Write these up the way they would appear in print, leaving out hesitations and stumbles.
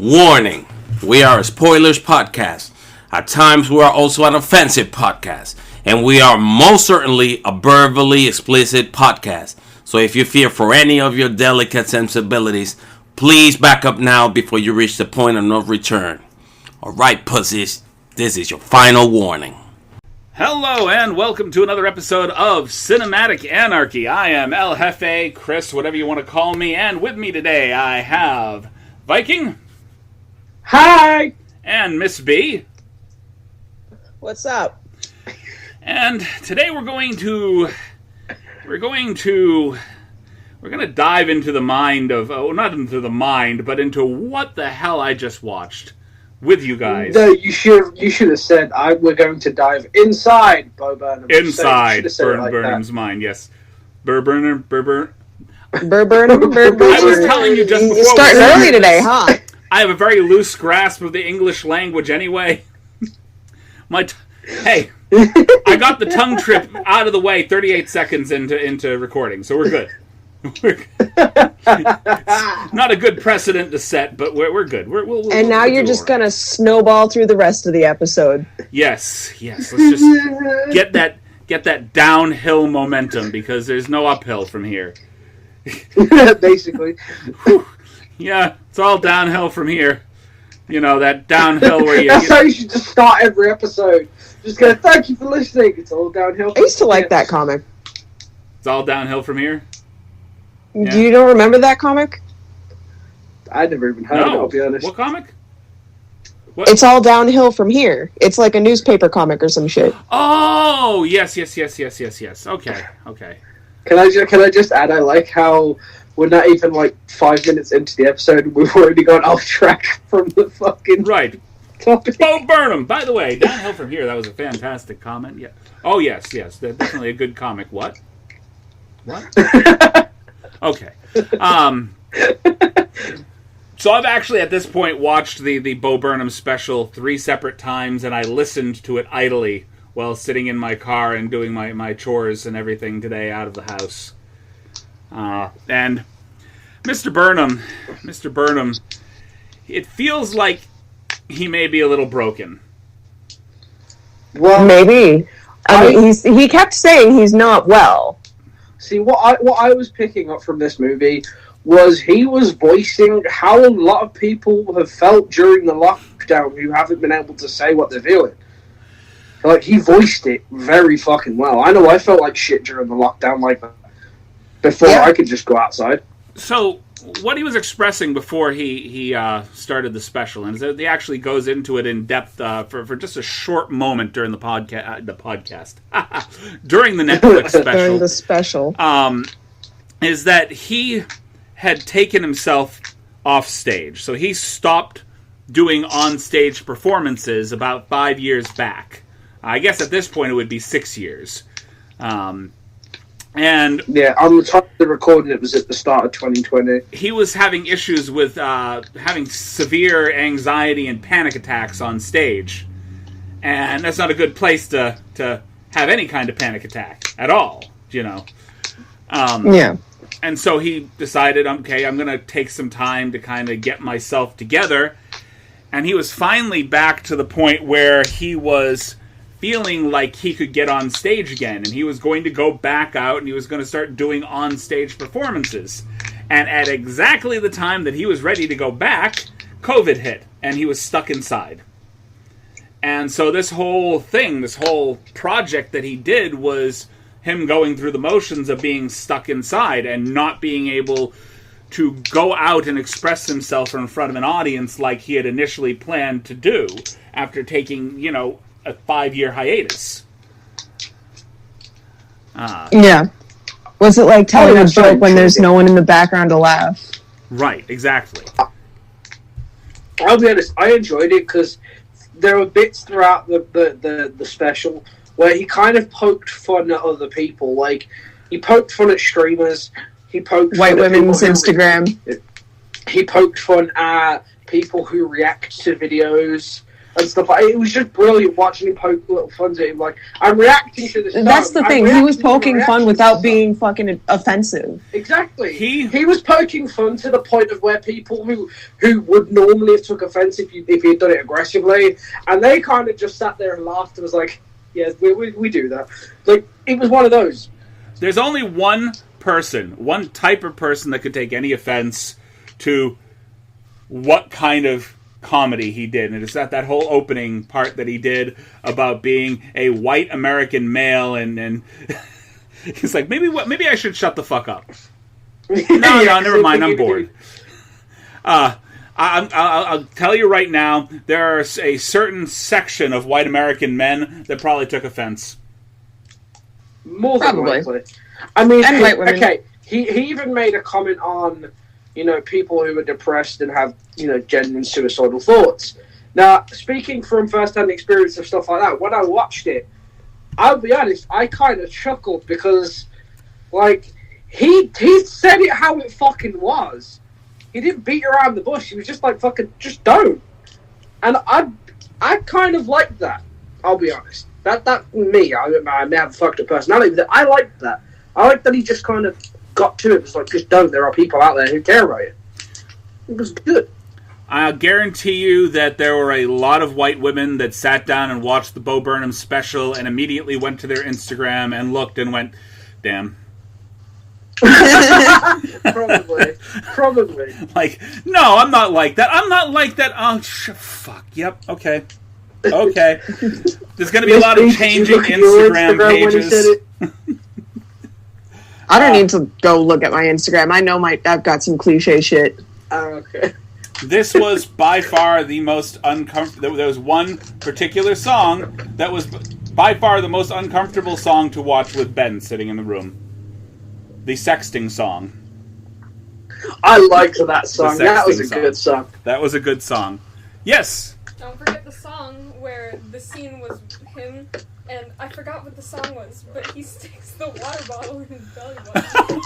Warning, we are a spoilers podcast. At times we are also an offensive podcast. And we are most certainly a verbally explicit podcast. So if you fear for any of your delicate sensibilities, please back up now before you reach the point of no return. Alright, pussies, this is your final warning. Hello and welcome to another episode of Cinematic Anarchy. I am El Jefe, Chris, whatever you want to call me, and with me today I have Viking. Hi! And Miss B. What's up? And today we're going to dive into the mind of, not into the mind, but into what the hell I just watched with you guys. No, you should have said we're going to dive inside Bo Burnham. Inside Burnham's mind, yes. Burnham. I was telling you just before. You're starting early today, huh? I have a very loose grasp of the English language anyway. Hey, I got the tongue trip out of the way 38 seconds into recording, so we're good. Not a good precedent to set, but we're good. And now you're just going to snowball through the rest of the episode. Yes. Let's just get that downhill momentum, because there's no uphill from here. Basically. Yeah, it's all downhill from here. You know, that downhill where you... That's how you should just start every episode. Just go, thank you for listening. It's all downhill. I used to like that comic. It's all downhill from here? Yeah. You don't remember that comic? I never even heard of it, I'll be honest. What comic? What? It's all downhill from here. It's like a newspaper comic or some shit. Oh, yes. Okay. Can I just add, I like how we're not even like 5 minutes into the episode and we've already gone off track from the fucking right topic. Bo Burnham, by the way, downhill from here. That was a fantastic comment. Yeah. Oh yes, definitely a good comic. What? Okay. So I've actually at this point watched the Bo Burnham special 3 separate times, and I listened to it idly while sitting in my car and doing my chores and everything today out of the house. And Mr. Burnham, it feels like he may be a little broken. Well, maybe. I mean, he kept saying he's not well. See, what I was picking up from this movie was he was voicing how a lot of people have felt during the lockdown who haven't been able to say what they're feeling. Like, he voiced it very fucking well. I know I felt like shit during the lockdown like that. Before I could just go outside. So, what he was expressing before he started the special, and he actually goes into it in depth for just a short moment during the podcast, during the Netflix special. During the special. Is that he had taken himself off stage. So he stopped doing on-stage performances about 5 years back. I guess at this point it would be 6 years. And yeah, on the time of the recording, it was at the start of 2020. He was having issues with having severe anxiety and panic attacks on stage, and that's not a good place to have any kind of panic attack at all, you know. Yeah. And so he decided, okay, I'm going to take some time to kind of get myself together, and he was finally back to the point where he was feeling like he could get on stage again, and he was going to go back out and he was going to start doing on-stage performances. And at exactly the time that he was ready to go back, COVID hit, and he was stuck inside. And so this whole project that he did was him going through the motions of being stuck inside and not being able to go out and express himself in front of an audience like he had initially planned to do after taking, a 5-year hiatus. Yeah. Was it like telling a joke when there's no one in the background to laugh? Right, exactly. I'll be honest, I enjoyed it because there were bits throughout the special where he kind of poked fun at other people. Like, he poked fun at streamers, he poked white fun women's at Instagram. He poked fun at people who react to videos. and stuff like it was just brilliant watching him poke little fun at him. Like, I'm reacting to this. That's the thing. He was poking fun without being fucking offensive. Exactly. He was poking fun to the point of where people who would normally have took offense if he had done it aggressively, and they kind of just sat there and laughed and was like, "Yeah, we do that." Like, it was one of those. There's only one type of person that could take any offense to what kind of comedy he did, and it's that whole opening part that he did about being a white American male, and he's like, maybe I should shut the fuck up. No, never mind, I'm bored. I'll tell you right now, there's a certain section of white American men that probably took offense. More than likely. I mean, okay, he even made a comment on, people who are depressed and have, genuine suicidal thoughts. Now, speaking from first-hand experience of stuff like that, when I watched it, I'll be honest, I kind of chuckled because, like, he said it how it fucking was. He didn't beat around the bush. He was just like, fucking, just don't. And I kind of liked that, I'll be honest. That me, I may have a fucked up personality, but I liked that. I liked that he just kind of got to it. It was like, just don't. There are people out there who care about you. It was good. I guarantee you that there were a lot of white women that sat down and watched the Bo Burnham special and immediately went to their Instagram and looked and went, damn. Probably. Like, no, I'm not like that. I'm not like that. Oh, fuck. Yep. Okay. There's going to be a lot of changing Instagram pages. I don't need to go look at my Instagram. I know I've got some cliche shit. Okay. This was by far the most uncomfortable. There was one particular song that was by far the most uncomfortable song to watch with Ben sitting in the room. The sexting song. I liked that song. That was a good song. That was a good song. Yes. Don't forget the song where the scene was him, and I forgot what the song was, but he sticks the water bottle in his belly button.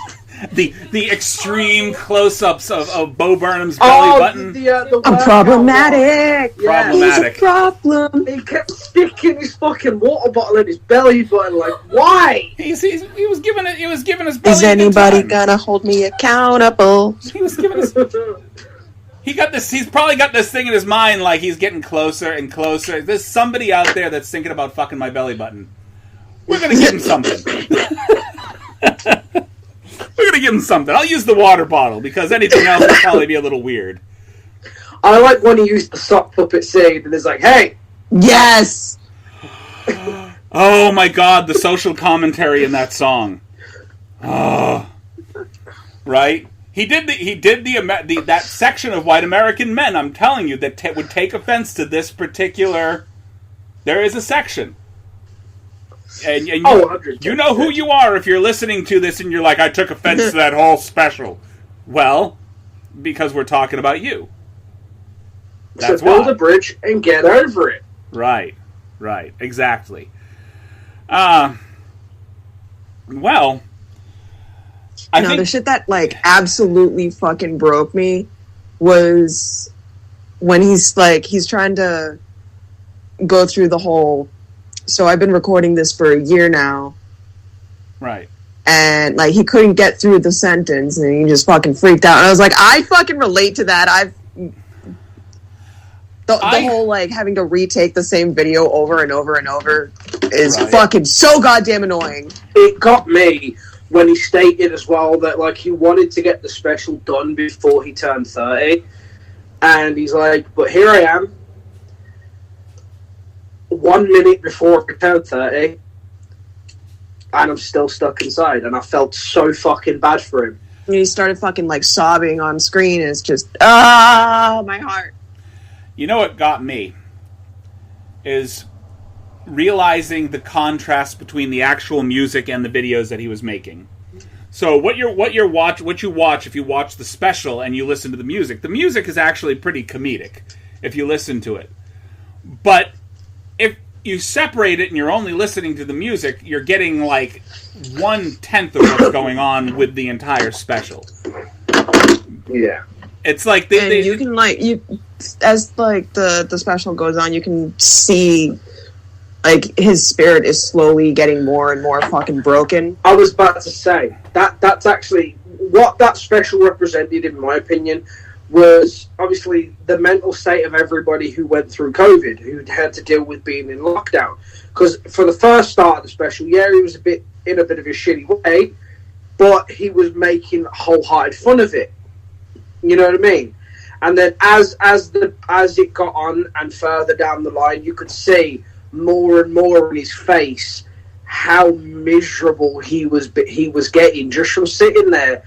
the extreme close-ups of Bo Burnham's belly button. I'm problematic. Yeah. Problematic. He's a problem. He kept sticking his fucking water bottle in his belly button. Like, why? He was giving his belly. Is anybody gonna hold me accountable? He was giving his. He's probably got this thing in his mind, like he's getting closer and closer. There's somebody out there that's thinking about fucking my belly button. We're gonna give him something. We're gonna give him something. I'll use the water bottle because anything else would probably be a little weird. I like when he used the sock puppet scene and it's like, hey! Yes! Oh my god, the social commentary in that song. Oh. Right? He did that section of white American men, I'm telling you, that would take offense to this particular... There is a section. And you know who you are if you're listening to this and you're like, I took offense to that whole special. Well, because we're talking about you. That's so build a bridge and get over it. Right, exactly. Well... The shit that, like, absolutely fucking broke me was when he's trying to go through the whole, so I've been recording this for a year now. Right. And, like, he couldn't get through the sentence, and he just fucking freaked out. And I was like, I fucking relate to that. The whole, like, having to retake the same video over and over and over is fucking so goddamn annoying. It got me when he stated as well that, like, he wanted to get the special done before he turned 30. And he's like, but here I am, 1 minute before I turned 30, and I'm still stuck inside. And I felt so fucking bad for him. And he started fucking, like, sobbing on screen. And it's just, my heart. You know what got me? Is realizing the contrast between the actual music and the videos that he was making. So what you watch if you watch the special and you listen to the music is actually pretty comedic if you listen to it. But if you separate it and you're only listening to the music, you're getting like 1/10 of what's going on with the entire special. Yeah. It's like as like the special goes on, you can see like his spirit is slowly getting more and more fucking broken. I was about to say that's actually what that special represented, in my opinion, was obviously the mental state of everybody who went through COVID, who had to deal with being in lockdown. Because for the first start of the special, yeah, he was in a bit of a shitty way, but he was making wholehearted fun of it. You know what I mean? And then as it got on and further down the line, you could see more and more in his face how miserable he was getting just from sitting there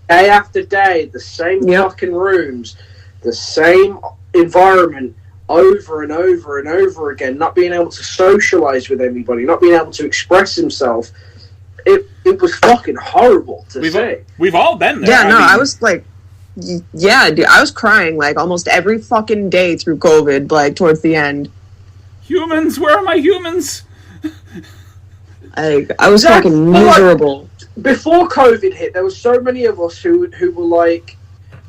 day after day, the same fucking rooms, the same environment over and over and over again, not being able to socialize with anybody, not being able to express himself. It was fucking horrible to see. We've all been there. Yeah, I was like, yeah, dude, I was crying like almost every fucking day through COVID, like towards the end. Humans, where are my humans? I was fucking miserable. Like, before COVID hit, there were so many of us who were like,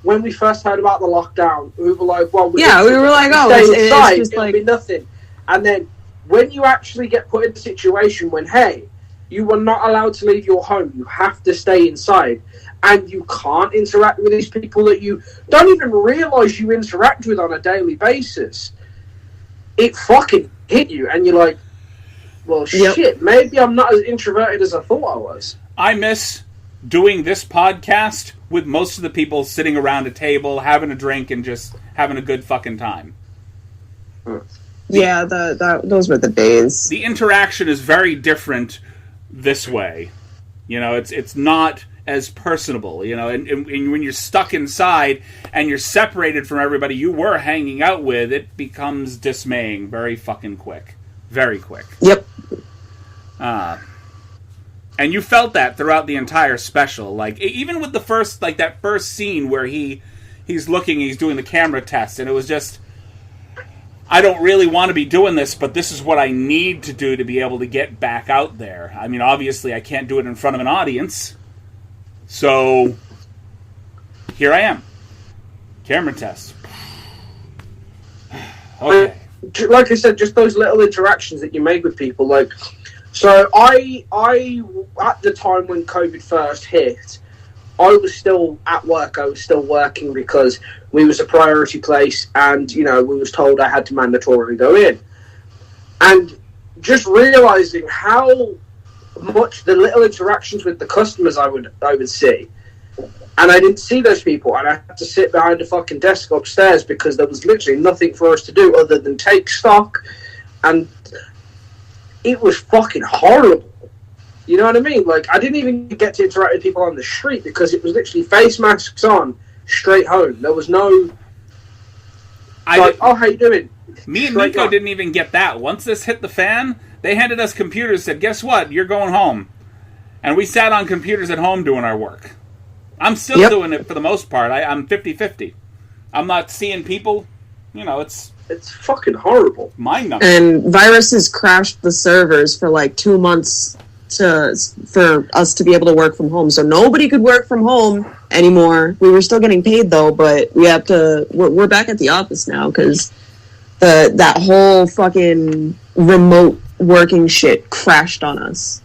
when we first heard about the lockdown, we were like, well, we were like, oh, it's just like nothing. And then when you actually get put in a situation when, hey, you are not allowed to leave your home, you have to stay inside, and you can't interact with these people that you don't even realize you interact with on a daily basis, it fucking hit you, and you're like, well, shit, maybe I'm not as introverted as I thought I was. I miss doing this podcast with most of the people sitting around a table, having a drink, and just having a good fucking time. Yeah, those were the days. The interaction is very different this way. You know, it's not as personable, you know, and when you're stuck inside and you're separated from everybody you were hanging out with, it becomes dismaying very fucking quick. Very quick. Yep. And you felt that throughout the entire special. Like, even with the first, like, that first scene where he's doing the camera test, and it was just, I don't really want to be doing this, but this is what I need to do to be able to get back out there. I mean, obviously, I can't do it in front of an audience. So, here I am. Camera test. Okay. Like I said, just those little interactions that you make with people, like, so I at the time when COVID first hit, I was still at work. I was still working because we was a priority place, and you know we was told I had to mandatorily go in, and just realizing how much the little interactions with the customers I would see, and I didn't see those people, and I had to sit behind a fucking desk upstairs because there was literally nothing for us to do other than take stock, and it was fucking horrible. You know what I mean? Like, I didn't even get to interact with people on the street because it was literally face masks on, straight home. There was no, oh, how you doing? Me and Nico didn't even get that. Once this hit the fan, they handed us computers, said, guess what? You're going home. And we sat on computers at home doing our work. I'm still doing it for the most part. I'm 50-50. I'm not seeing people. You know, it's fucking horrible. Mind-numbing. And viruses crashed the servers for like 2 months for us to be able to work from home. So nobody could work from home anymore. We were still getting paid though, but we're back at the office now because that whole fucking remote working shit crashed on us.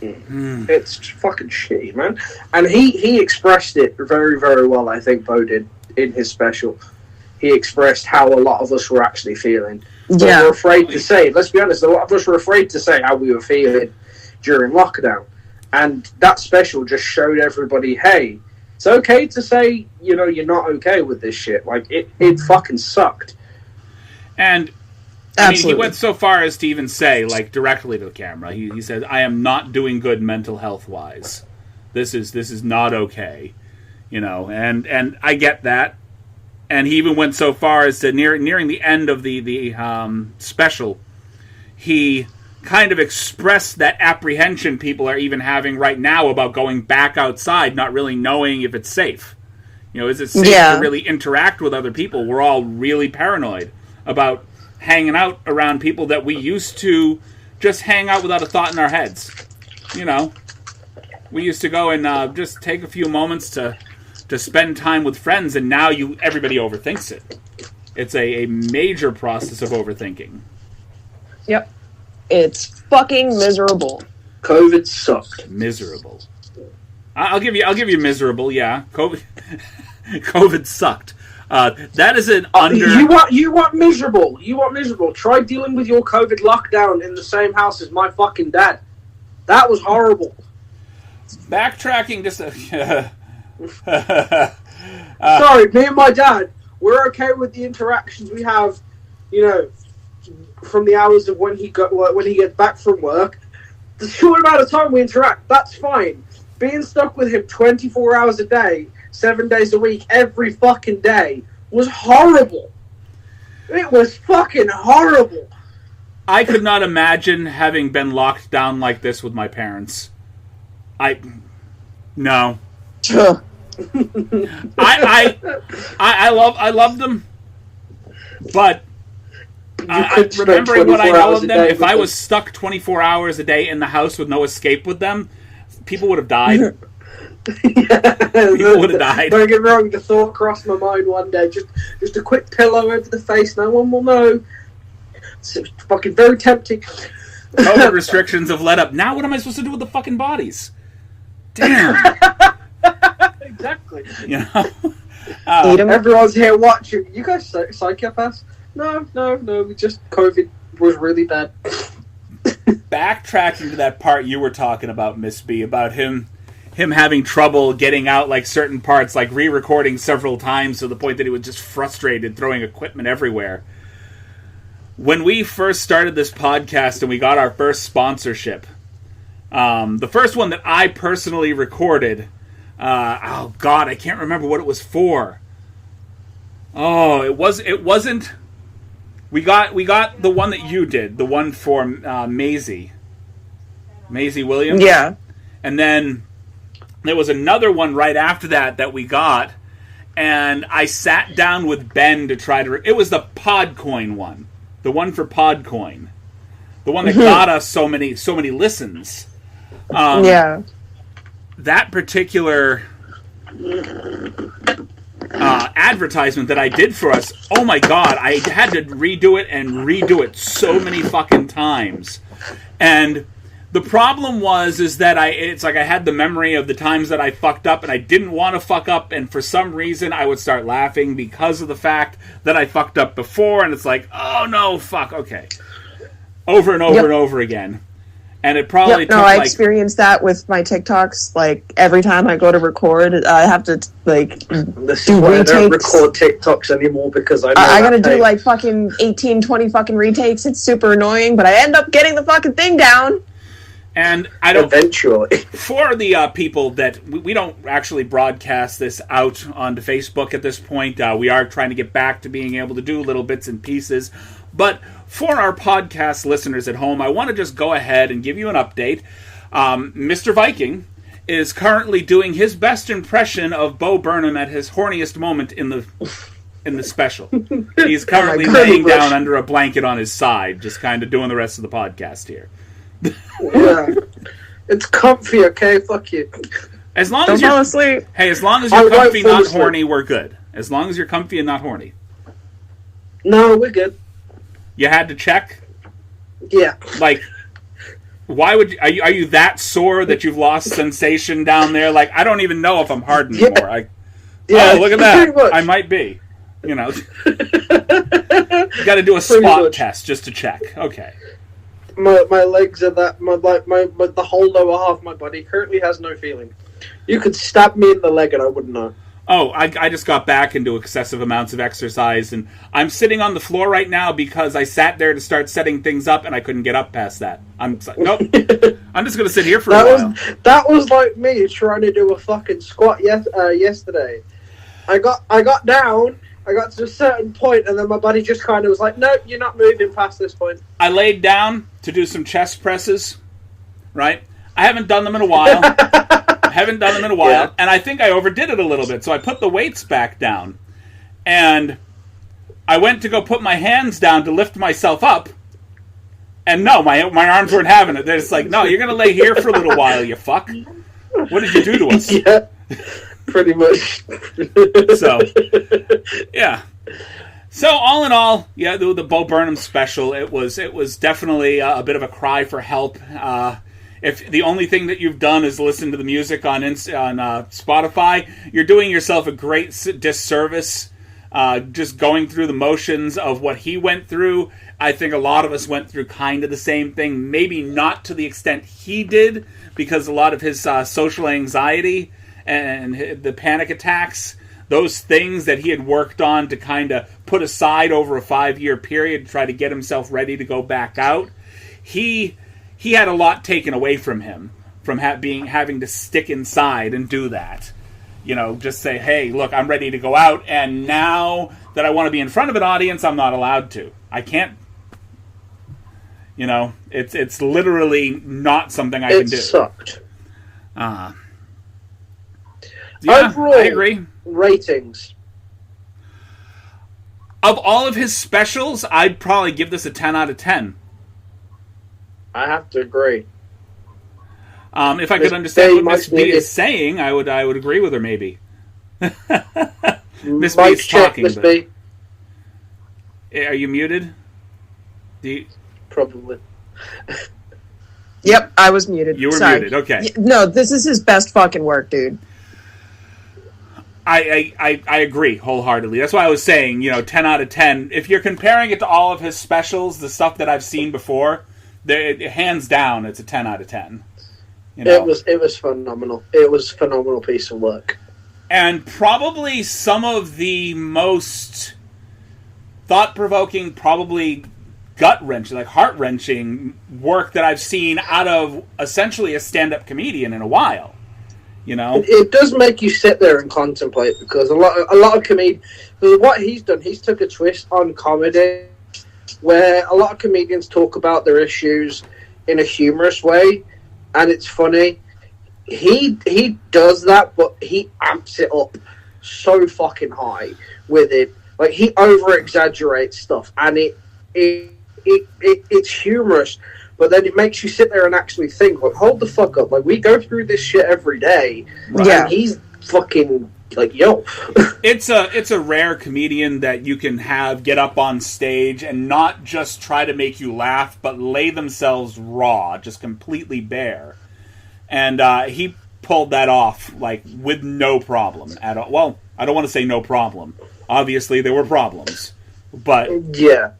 It's fucking shitty, man. And he expressed it very, very well, I think Bo did in his special. He expressed how a lot of us were actually feeling. Yeah. We're afraid to say, let's be honest, a lot of us were afraid to say how we were feeling during lockdown. And that special just showed everybody, hey, it's okay to say, you know, you're not okay with this shit. Like, it fucking sucked. And I mean, he went so far as to even say, like, directly to the camera, he said, I am not doing good mental health-wise. This is not okay. You know, and I get that. And he even went so far as to nearing the end of the special, he kind of expressed that apprehension people are even having right now about going back outside, not really knowing if it's safe. You know, is it safe to really interact with other people? We're all really paranoid about hanging out around people that we used to just hang out without a thought in our heads. You know, we used to go and just take a few moments to to spend time with friends, and now everybody overthinks it. It's a major process of overthinking. Yep. It's fucking miserable. COVID sucked. Miserable. I'll give you miserable. Yeah, COVID sucked. That is an under. You want miserable. You want miserable. Try dealing with your COVID lockdown in the same house as my fucking dad. That was horrible. Backtracking just. Sorry, me and my dad, we're okay with the interactions we have. You know, from the hours of when he gets back from work. The short amount of time we interact, that's fine. Being stuck with him 24 hours a day, 7 days a week, every fucking day, was horrible. It was fucking horrible. I could not imagine having been locked down like this with my parents. No. I loved them, but remembering what I know of them, if I was stuck 24 hours a day in the house with no escape with them, people would have died. People would have died. Don't get me wrong, the thought crossed my mind one day, just a quick pillow over the face, no one will know. It's fucking very tempting. COVID restrictions have let up. Now what am I supposed to do with the fucking bodies? Damn. Exactly. You know? Everyone's here watching. You guys psychopaths? No, just COVID was really bad. Backtracking to that part you were talking about, Miss B, about him having trouble getting out like certain parts, like re-recording several times to the point that he was just frustrated, throwing equipment everywhere. When we first started this podcast and we got our first sponsorship, the first one that I personally recorded, oh God, I can't remember what it was for. Oh, it wasn't. We got the one that you did, the one for Maisie Williams. Yeah. And then there was another one right after that we got, and I sat down with Ben to try to. It was the Podcoin one, the one for Podcoin, the one that got us so many listens. Yeah. That particular advertisement that I did for us, oh my God, I had to redo it so many fucking times. And the problem is that it's like I had the memory of the times that I fucked up and I didn't want to fuck up, and for some reason I would start laughing because of the fact that I fucked up before, and it's like, oh no, fuck, okay. Over and over and over again. And it probably took I experienced that with my TikToks. Like, every time I go to record, I have to, like, do retakes. I don't record TikToks anymore because I gotta do, like, fucking 18, 20 fucking retakes. It's super annoying, but I end up getting the fucking thing down. And I don't... Eventually. For the people that... We don't actually broadcast this out onto Facebook at this point. We are trying to get back to being able to do little bits and pieces. But for our podcast listeners at home, I want to just go ahead and give you an update. Mr. Viking is currently doing his best impression of Bo Burnham at his horniest moment in the special. He's currently laying down under a blanket on his side, just kind of doing the rest of the podcast here. Yeah. It's comfy, okay? Fuck you. As long Don't as fall asleep. Hey, as long as you're comfy, not horny, we're good. As long as you're comfy and not horny. No, we're good. You had to check? Yeah. Like, why would you... Are you that sore that you've lost sensation down there? Like, I don't even know if I'm hard anymore. Yeah. Oh, look at that. I might be. You know. You got to do a spot test just to check. Okay. My legs are that... the whole lower half of my body currently has no feeling. You could stab me in the leg and I wouldn't know. Oh, I just got back into excessive amounts of exercise, and I'm sitting on the floor right now because I sat there to start setting things up, and I couldn't get up past that. Nope. I'm just going to sit here for a while. That was like me trying to do a fucking squat yesterday. I got down, I got to a certain point, and then my body just kind of was like, nope, you're not moving past this point. I laid down to do some chest presses, right? I haven't done them in a while. Yeah. And I think I overdid it a little bit, so I put the weights back down. And I went to go put my hands down to lift myself up, and no, my arms weren't having it. They're just like, no, you're going to lay here for a little while, you fuck. What did you do to us? Yeah. Pretty much. So, yeah. So all in all, yeah, the Bo Burnham special, it was definitely a bit of a cry for help. If the only thing that you've done is listen to the music on Spotify, you're doing yourself a great disservice. Just going through the motions of what he went through. I think a lot of us went through kind of the same thing. Maybe not to the extent he did, because a lot of his social anxiety and the panic attacks, those things that he had worked on to kind of put aside over a 5-year period to try to get himself ready to go back out, he had a lot taken away from him, from having to stick inside and do that. You know, just say, hey, look, I'm ready to go out, and now that I want to be in front of an audience, I'm not allowed to. I can't. You know, it's literally not something I can do. It sucked. Yeah, overall, I agree. Ratings. Of all of his specials, I'd probably give this a 10 out of 10. I have to agree. If I could understand what Miss B is saying, I would agree with her, maybe. Miss B is talking. Miss B. Are you muted? Probably. Yep, I was muted. You were Sorry. muted, okay. No, this is his best fucking work, dude. I agree wholeheartedly. That's why I was saying, 10 out of 10. If you're comparing it to all of his specials, the stuff that I've seen before, hands down, it's a 10 out of 10. It was phenomenal. It was a phenomenal piece of work. And probably some of the most thought-provoking, probably gut-wrenching, like heart-wrenching work that I've seen out of essentially a stand-up comedian in a while. It does make you sit there and contemplate, because a lot of comedians, what he's done, he's took a twist on comedy where a lot of comedians talk about their issues in a humorous way, and it's funny. He does that, but he amps it up so fucking high with it. Like, he over-exaggerates stuff, and it's humorous, but then it makes you sit there and actually think, like, hold the fuck up. Like, we go through this shit every day, right? And he's fucking, like, yo. It's a rare comedian that you can have get up on stage and not just try to make you laugh, but lay themselves raw, just completely bare. And he pulled that off, like, with no problem at all. Well, I don't want to say no problem. Obviously, there were problems. But yeah,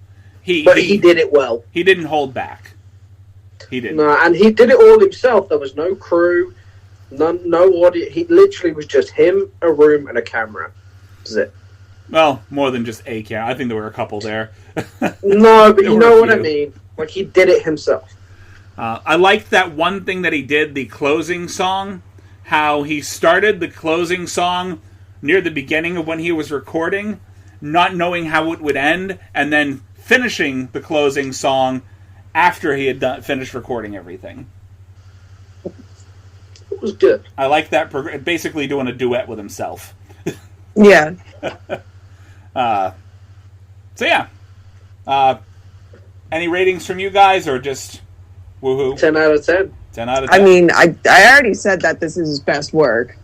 he did it well. He didn't hold back. He didn't. No, and he did it all himself. There was no crew, no audience. He literally was just him, a room, and a camera. That's it. Well, more than just a camera. I think there were a couple there. No, but you know what I mean. Like, he did it himself. I liked that one thing that he did, the closing song, how he started the closing song near the beginning of when he was recording, not knowing how it would end, and then finishing the closing song after he had finished recording everything. It was good. I like that, basically doing a duet with himself. Yeah. So yeah. Any ratings from you guys, or just woohoo? 10 out of 10. 10 out of 10. I mean, I already said that this is his best work.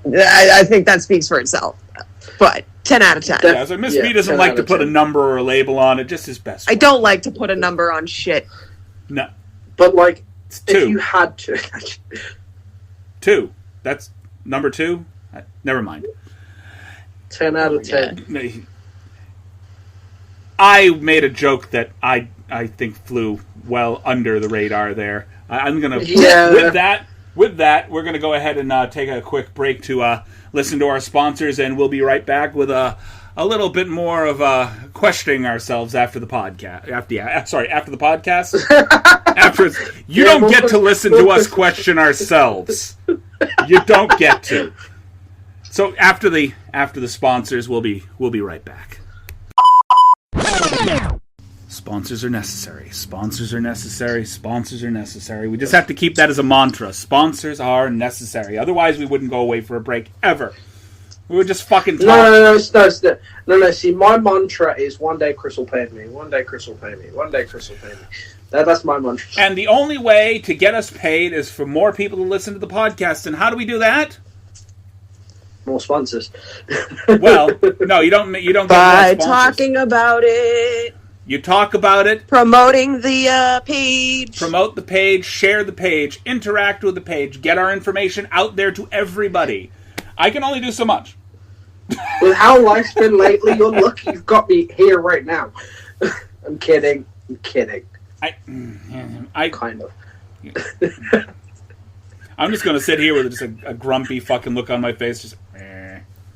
I think that speaks for itself. But 10 out of 10. Yeah, so Miss B doesn't like to put a number or a label on it, just his best work. I don't like to put a number on shit. No. But, like, it's 2. If you had to. 2. That's number 2? Never mind. 10 out of 10. I made a joke that I think flew well under the radar there. I'm going to... With that, we're going to go ahead and take a quick break to listen to our sponsors, and we'll be right back with a little bit more of questioning ourselves after the podcast. After the podcast. You don't get to listen to us question ourselves. You don't get to. So after the sponsors, we'll be right back. Sponsors are necessary. Sponsors are necessary. Sponsors are necessary. We just have to keep that as a mantra. Sponsors are necessary. Otherwise, we wouldn't go away for a break ever. We would just fucking talk. No. See, my mantra is one day Chris will pay me. One day Chris will pay me. One day Chris will pay me. That's my mantra. And the only way to get us paid is for more people to listen to the podcast. And how do we do that? More sponsors. Well, no, you don't. You don't get By more sponsors. talking about it. You talk about it. Promoting the page. Promote the page. Share the page. Interact with the page. Get our information out there to everybody. I can only do so much. With how life's been lately, you're lucky you've got me here right now. I'm kidding. I Kind of. I'm just going to sit here with just a grumpy fucking look on my face. Just.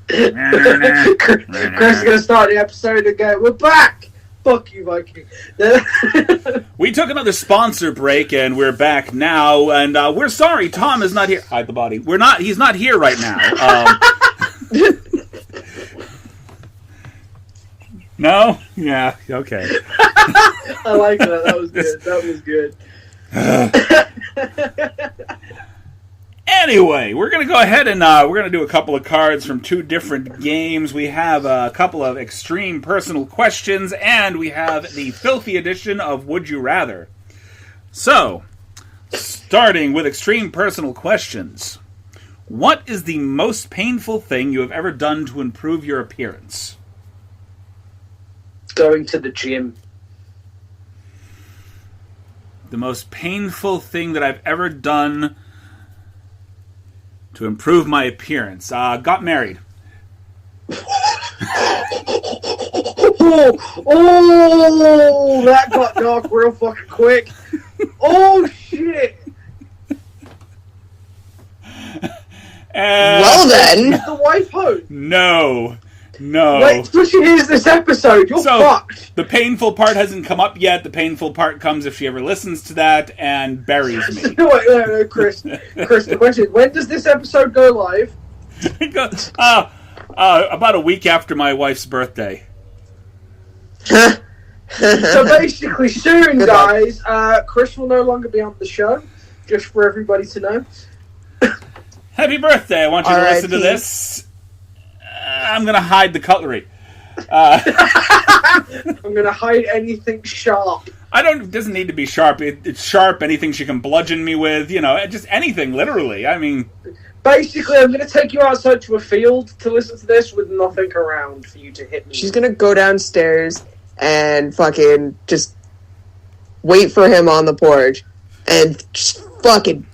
Chris is going to start the episode and go, we're back! Fuck you, Viking. We took another sponsor break and we're back now. And we're sorry, Tom is not here. Hide the body. He's not here right now. No? Yeah, okay. I like that. That was good. Anyway, we're going to go ahead and we're going to do a couple of cards from two different games. We have a couple of extreme personal questions, and we have the filthy edition of Would You Rather. So, starting with extreme personal questions. What is the most painful thing you have ever done to improve your appearance? Going to the gym. The most painful thing that I've ever done to improve my appearance. Got married. Oh, that got dark real fucking quick. Oh, shit. Well then. Is the wife home? No. Wait till she hears this episode. You're fucked. The painful part hasn't come up yet. The painful part comes if she ever listens to that and buries me. Wait, Chris. The question: when does this episode go live? About a week after my wife's birthday. So basically, soon, guys, Chris will no longer be on the show. Just for everybody to know. Happy birthday! I want you to listen to this. I'm going to hide the cutlery. I'm going to hide anything sharp. It doesn't need to be sharp. It's sharp. Anything she can bludgeon me with, just anything, literally. I mean... Basically, I'm going to take you outside to a field to listen to this with nothing around for you to hit me. She's going to go downstairs and fucking just wait for him on the porch and just fucking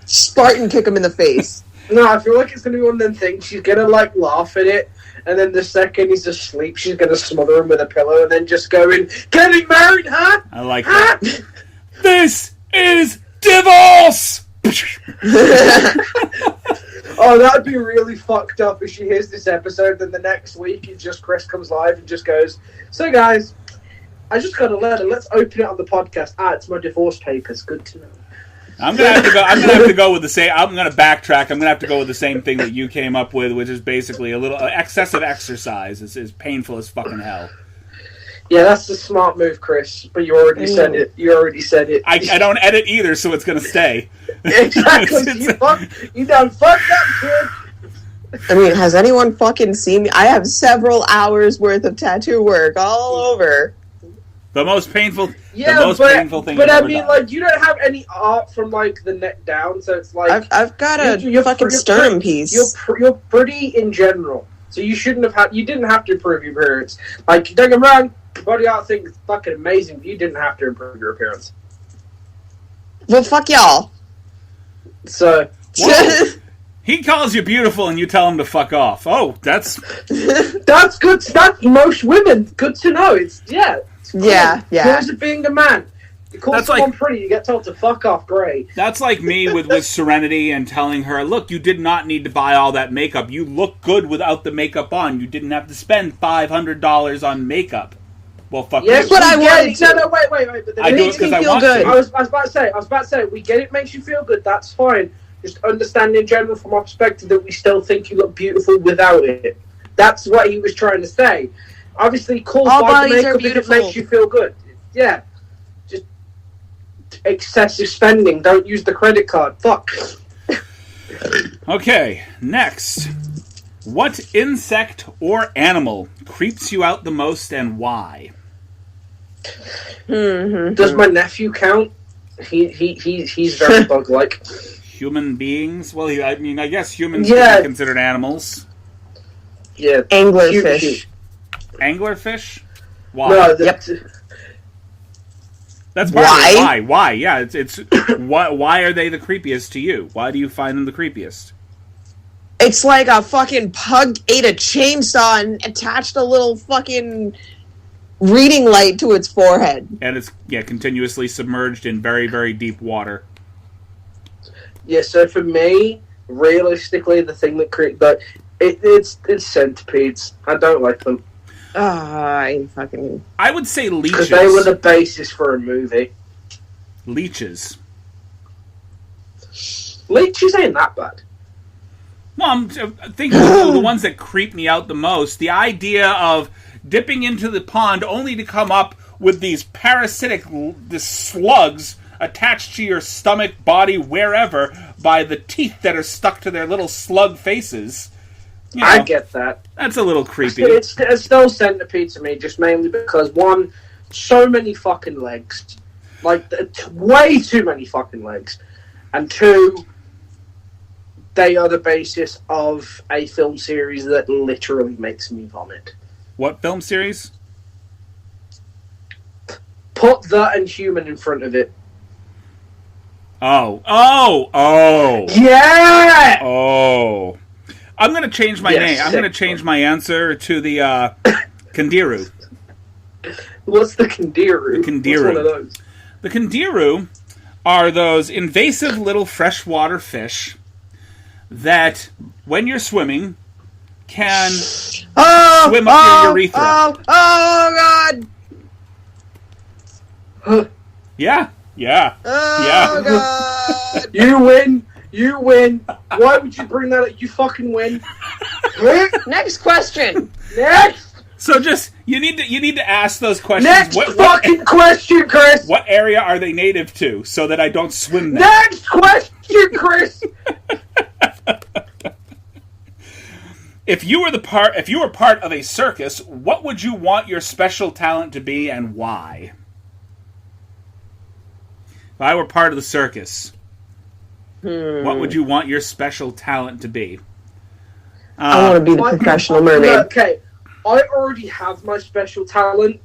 Spartan kick him in the face. No, I feel like it's going to be one of them things. She's going to, laugh at it, and then the second he's asleep, she's going to smother him with a pillow and then just go in, getting married, huh? I like that. This is divorce! Oh, that'd be really fucked up if she hears this episode, then the next week it's just Chris comes live and just goes, so guys, I just got a letter, let's open it on the podcast. It's my divorce papers, good to know. I'm gonna have to go with the same. I'm gonna backtrack. I'm gonna have to go with the same thing that you came up with, which is basically a little excessive exercise. Is painful as fucking hell. Yeah, that's the smart move, Chris. But you already said it. I don't edit either, so it's gonna stay. Exactly. You done fucked up, kid. I mean, has anyone fucking seen me? I have several hours worth of tattoo work all over. The most painful. Yeah, painful thing. But I mean, you don't have any art from the neck down, so it's like I've got a fucking sternum piece. You're pretty in general, so you shouldn't have had. You didn't have to improve your appearance. Don't get me wrong, body art thing is fucking amazing. But you didn't have to improve your appearance. Well, fuck y'all. So. He calls you beautiful, and you tell him to fuck off. Oh, that's good. That's most women. Good to know. It's Cool. Yeah. Here's it being a man. You call someone pretty, you get told to fuck off, great. That's like me with Serenity and telling her, look, you did not need to buy all that makeup. You look good without the makeup on. You didn't have to spend $500 on makeup. Well, fuck you. That's what I wanted to. No, wait. But I do it because I want good. to. I was about to say, we get it makes you feel good, that's fine. Just understand in general from our perspective that we still think you look beautiful without it. That's what he was trying to say. Obviously, cool body makeup if it makes you feel good. Yeah. Just excessive spending. Don't use the credit card. Fuck. Okay, next. What insect or animal creeps you out the most and why? Does my nephew count? He's very bug-like. Human beings? Well, I guess humans can be considered animals. Yeah. Anglerfish. Anglerfish? Why? No, That's part of it. Why? Why? Yeah, it's why are they the creepiest to you? Why do you find them the creepiest? It's like a fucking pug ate a chainsaw and attached a little fucking reading light to its forehead. And it's continuously submerged in very, very deep water. Yeah, so for me, realistically, the thing that it's centipedes. I don't like them. I would say leeches. Because they were the basis for a movie. Leeches. Leeches ain't that bad. Well, I'm thinking of the ones that creep me out the most. The idea of dipping into the pond only to come up with these parasitic slugs attached to your stomach, body, wherever, by the teeth that are stuck to their little slug faces. You know, I get that. That's a little creepy. It's still centipede to me, just mainly because, one, so many fucking legs. Like, way too many fucking legs. And two, they are the basis of a film series that literally makes me vomit. What film series? Put that and Human in front of it. Oh. Yeah! Oh. I'm going to change my name. I'm going to change my answer to the Kandiru. What's the Kandiru? The Kandiru. What's one of those? The Kandiru are those invasive little freshwater fish that, when you're swimming, can swim up your urethra. Oh, God! Yeah. Oh, God! You win. Why would you bring that up? You fucking win. Next question. Next. So just you need to ask those questions. Next fucking question, Chris. What area are they native to, so that I don't swim there? Next question, Chris. If you were part of a circus, what would you want your special talent to be, and why? If I were part of the circus, what would you want your special talent to be? I want to be the professional mermaid. Okay, I already have my special talent,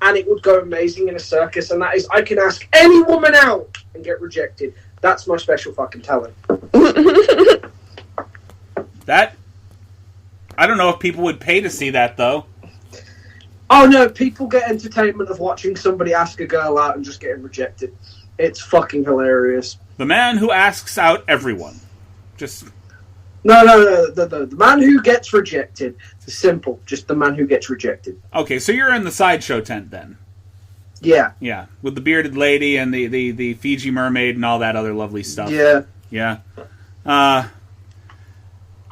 and it would go amazing in a circus, and that is I can ask any woman out and get rejected. That's my special fucking talent. That... I don't know if people would pay to see that, though. Oh, no, people get entertainment of watching somebody ask a girl out and just getting rejected. It's fucking hilarious. The man who asks out everyone. Just... No, the man who gets rejected. It's simple, just the man who gets rejected. Okay, so you're in the sideshow tent, then? Yeah. Yeah, with the bearded lady and the Fiji mermaid and all that other lovely stuff. Yeah. Yeah.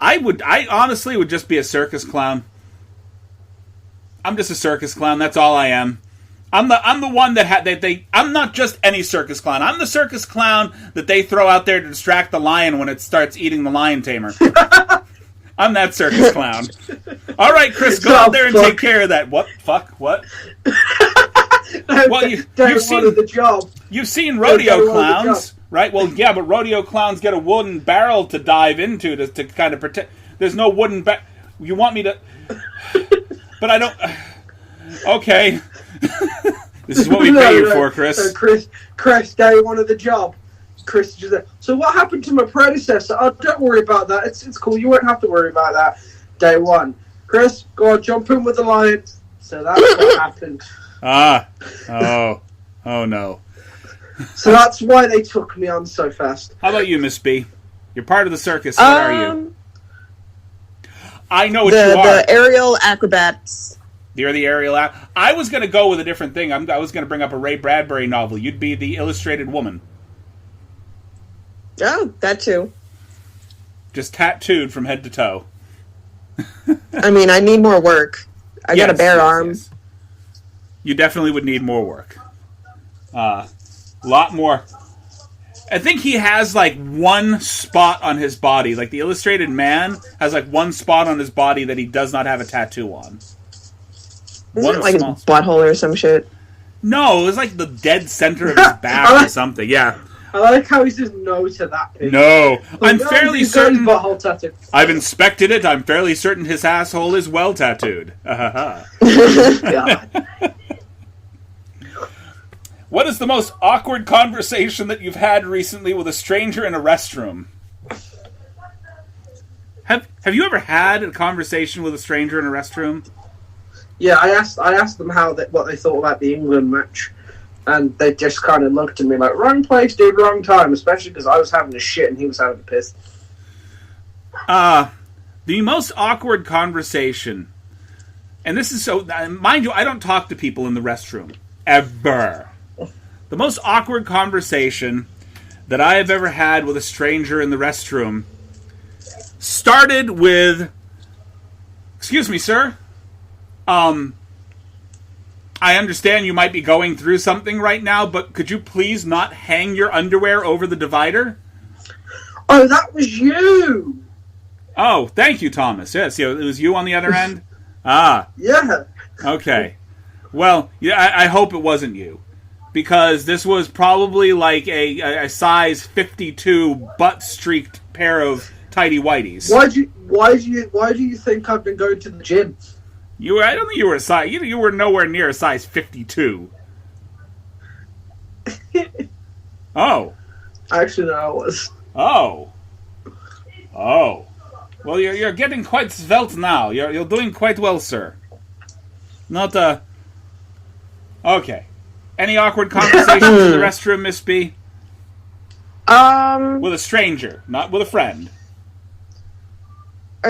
I honestly would just be a circus clown. I'm just a circus clown. That's all I am. I'm the one I'm not just any circus clown. I'm the circus clown that they throw out there to distract the lion when it starts eating the lion tamer. I'm that circus clown. All right, Chris, go out there and take care of that. What? Fuck? What? Well, you've seen rodeo clowns, right? Well, yeah, but rodeo clowns get a wooden barrel to dive into to kind of protect. There's no wooden You want me to... But I don't... Okay. This is what we pay you for, Chris. So Chris, day one of the job. Chris just like, so what happened to my predecessor? Oh, don't worry about that. It's cool. You won't have to worry about that. Day one. Chris, go on, jump in with the lion. So that's what happened. Oh no. So that's why they took me on so fast. How about you, Miss B? You're part of the circus. What are you? I know what you are. The aerial acrobats. You're the aerial I was going to go with a different thing. I was going to bring up a Ray Bradbury novel. You'd be the illustrated woman. Oh, that too. Just tattooed from head to toe. I mean, I need more work. I got a bare arm. Yes. You definitely would need more work. A lot more. I think he has like one spot on his body. Like the illustrated man has like one spot on his body that he does not have a tattoo on. Isn't it like his butthole or some shit? No, it was like the dead center of his back or something. Yeah. I like how he says no to that picture. No. I'm No, fairly he's got his certain... butthole tattoo. I've inspected it. I'm fairly certain his asshole is well tattooed. God. What is the most awkward conversation that you've had recently with a stranger in a restroom? Have you ever had a conversation with a stranger in a restroom? Yeah, I asked them what they thought about the England match, and they just kind of looked at me like, wrong place, dude, wrong time, especially because I was having a shit and he was having a piss. The most awkward conversation, and this is so, mind you, I don't talk to people in the restroom, ever. The most awkward conversation that I have ever had with a stranger in the restroom started with, excuse me, sir, I understand you might be going through something right now, but could you please not hang your underwear over the divider? Oh, that was you! Oh, thank you, Thomas. Yes, it was you on the other end? Ah. Yeah. Okay. Well, yeah, I hope it wasn't you. Because this was probably like a size 52 butt-streaked pair of tidy whities. Why do you think I've been going to the gym? I don't think you were a size. You were nowhere near a size 52. Oh. Actually, no, I was. Oh. Well, you're getting quite svelte now. You're doing quite well, sir. Not Okay. Any awkward conversations in the restroom, Miss B? With a stranger, not with a friend.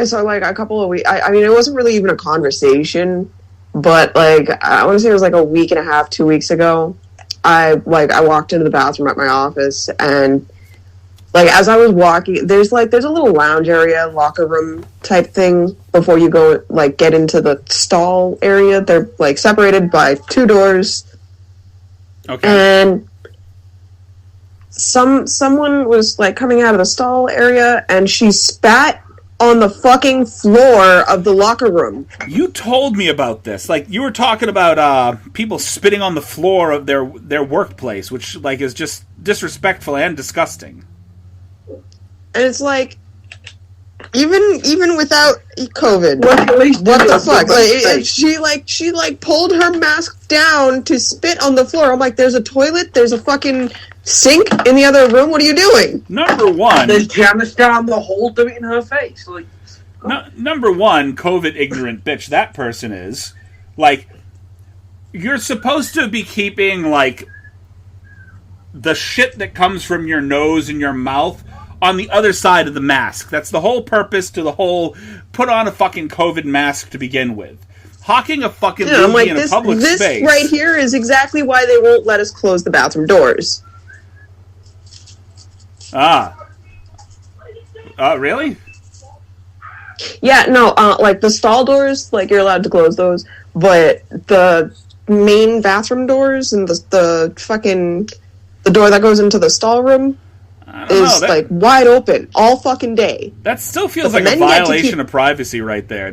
So, like, a couple of weeks... I mean, it wasn't really even a conversation, but, like, I want to say it was, like, a week and a half, 2 weeks ago. I walked into the bathroom at my office, and, like, as I was walking, there's a little lounge area, locker room type thing before you go, like, get into the stall area. They're, like, separated by 2 doors. Okay. And someone was, like, coming out of the stall area, and she spat on the fucking floor of the locker room. You told me about this. Like, you were talking about people spitting on the floor of their workplace, which, like, is just disrespectful and disgusting. And it's like, even without COVID, Well, at least what the fuck? She pulled her mask down to spit on the floor. I'm like, there's a toilet, there's a fucking sink in the other room. What are you doing? Number one, there's Janice down the hall doing it in her face. Like, number one, COVID ignorant bitch. That person is like, you're supposed to be keeping like the shit that comes from your nose and your mouth on the other side of the mask. That's the whole purpose to the whole put on a fucking COVID mask to begin with. Hawking a fucking loogie in a public space. This right here is exactly why they won't let us close the bathroom doors. Really? Yeah, no, like the stall doors, like you're allowed to close those, but the main bathroom doors and the door that goes into the stall room is like wide open all fucking day. That still feels like a violation of privacy right there.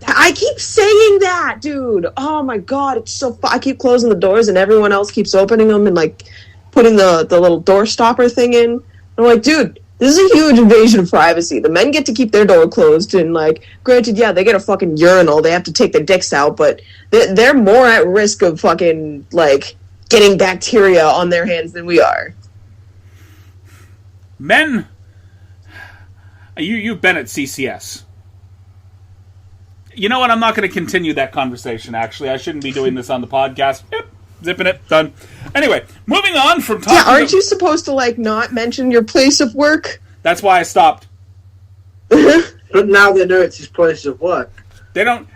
I keep saying that, dude. Oh my god, it's so I keep closing the doors and everyone else keeps opening them and like putting the little door stopper thing in. I'm like, dude, this is a huge invasion of privacy. The men get to keep their door closed and, like, granted, yeah, they get a fucking urinal. They have to take their dicks out, but they're more at risk of fucking, like, getting bacteria on their hands than we are. Men, you've been at CCS. You know what? I'm not going to continue that conversation, actually. I shouldn't be doing this on the podcast. Yep. Zipping it. Done. Anyway, moving on from talking... Yeah, aren't you supposed to, like, not mention your place of work? That's why I stopped. But now they know it's his place of work. They don't...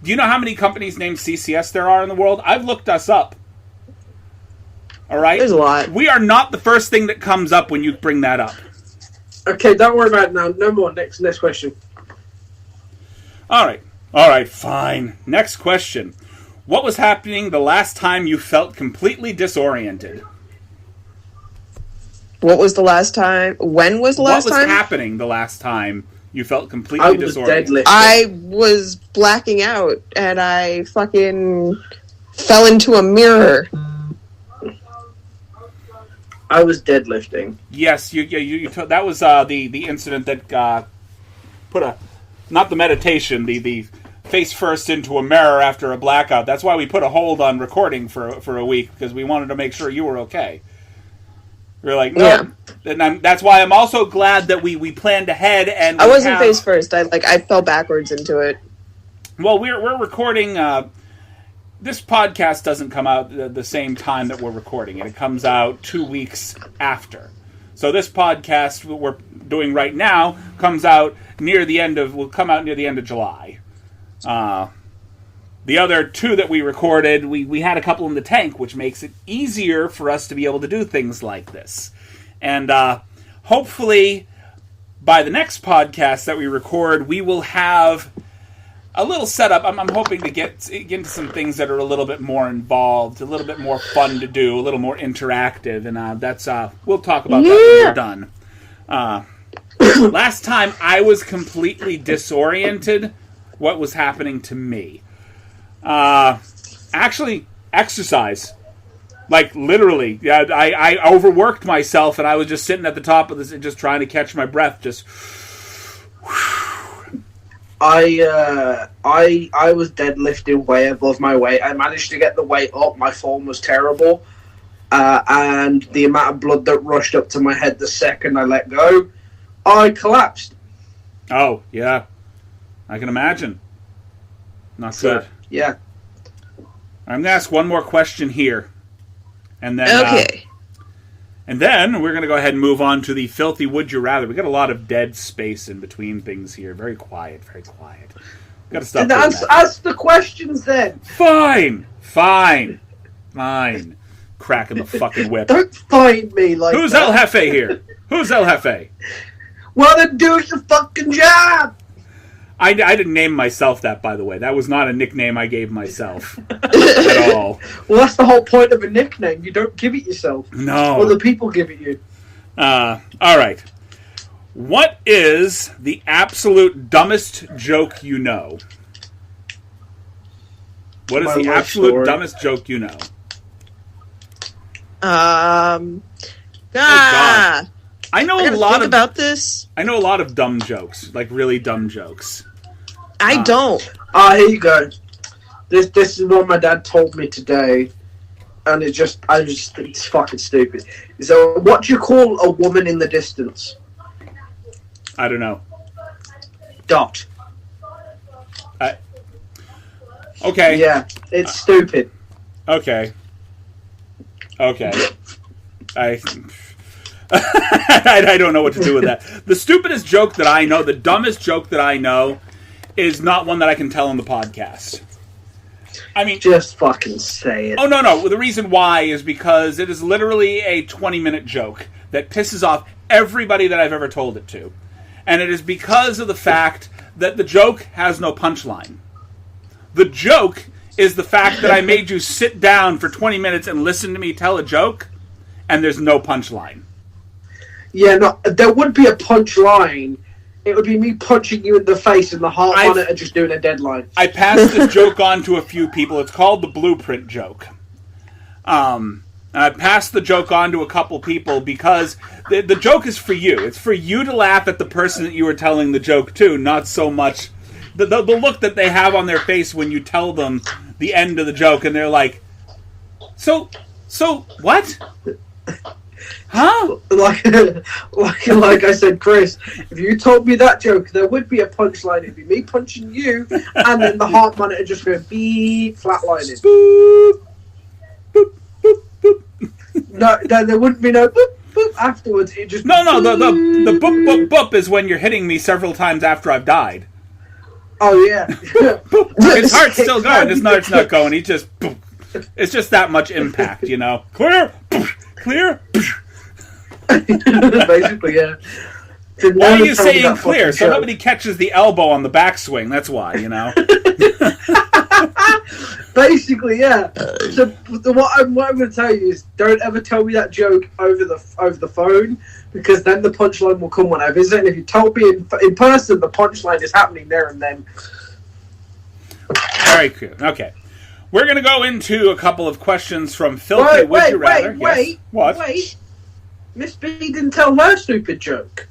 Do you know how many companies named CCS there are in the world? I've looked us up. Alright? There's a lot. We are not the first thing that comes up when you bring that up. Okay, don't worry about it now. No more. Next question. Alright. Alright, fine. Next question. What was happening the last time you felt completely disoriented? What was the last time? When was the last time? What was happening the last time you felt completely disoriented? I was blacking out, and I fucking fell into a mirror. I was deadlifting. Yes, you that was the incident that put not the meditation, the face first into a mirror after a blackout. That's why we put a hold on recording for a week, because we wanted to make sure you were okay. We're like, no. Yeah. And that's why I'm also glad that we planned ahead. And I wasn't face first. I fell backwards into it. Well, we're recording. This podcast doesn't come out the same time that we're recording it. It comes out 2 weeks after. So this podcast we're doing right now will come out near the end of July. The other two that we recorded, we had a couple in the tank, which makes it easier for us to be able to do things like this. And hopefully, by the next podcast that we record, we will have a little setup. I'm hoping to get into some things that are a little bit more involved, a little bit more fun to do, a little more interactive, and that's we'll talk about that when we're done. Last time, I was completely disoriented. What was happening to me? Actually, exercise. Like, literally. Yeah, I overworked myself, and I was just sitting at the top of this, just trying to catch my breath, just... I was deadlifting way above my weight. I managed to get the weight up. My form was terrible. And the amount of blood that rushed up to my head the second I let go, I collapsed. Oh, yeah. I can imagine. Not good. Yeah. I'm going to ask one more question here. And then, and then we're going to go ahead and move on to the filthy Would You Rather. We got a lot of dead space in between things here. Very quiet, very quiet. Got to stop. And ask the questions then. Fine. Cracking the fucking whip. Don't find me like Who's that. El Jefe here? Who's El Jefe? Well, then do your fucking job. I didn't name myself that, by the way. That was not a nickname I gave myself at all. Well, that's the whole point of a nickname. You don't give it yourself. No. Other people give it you. All right. What is the absolute dumbest joke you know? What is the absolute dumbest joke you know? God. I know a lot about this. I know a lot of dumb jokes, like really dumb jokes. I don't. Here you go. This is what my dad told me today, and I just think it's fucking stupid. So, what do you call a woman in the distance? I don't know. Dot. Okay. Yeah, it's stupid. Okay. I don't know what to do with that. The stupidest joke that I know, the dumbest joke that I know, is not one that I can tell on the podcast. I mean... Just fucking say it. Oh, no. The reason why is because it is literally a 20-minute joke that pisses off everybody that I've ever told it to. And it is because of the fact that the joke has no punchline. The joke is the fact that I made you sit down for 20 minutes and listen to me tell a joke, and there's no punchline. Yeah, no, there would be a punchline. It would be me punching you in the face and the heart monitor just doing a deadline. I passed this joke on to a few people. It's called the blueprint joke. And I passed the joke on to a couple people because the joke is for you. It's for you to laugh at the person that you were telling the joke to, not so much the look that they have on their face when you tell them the end of the joke, and they're like, so what? Huh? Like I said, Chris, if you told me that joke, there would be a punchline. It'd be me punching you, and then the heart monitor just going beep, flatlining. Boop, boop, boop, boop. No, there wouldn't be no boop, boop afterwards. It just no. The boop, boop, boop is when you're hitting me several times after I've died. Oh yeah. His heart's still going. It's not going. He just. Boop. It's just that much impact, you know. Clear. Clear. Basically, yeah. Why are you saying clear? So nobody catches the elbow on the backswing. That's why, you know. Basically, yeah. So what I'm going to tell you is, don't ever tell me that joke over the phone, because then the punchline will come when I visit. And if you told me in person, the punchline is happening there and then. Very cool. Okay. We're going to go into a couple of questions from Filthy Would You Rather. Wait. What? Wait. Miss B didn't tell her stupid joke.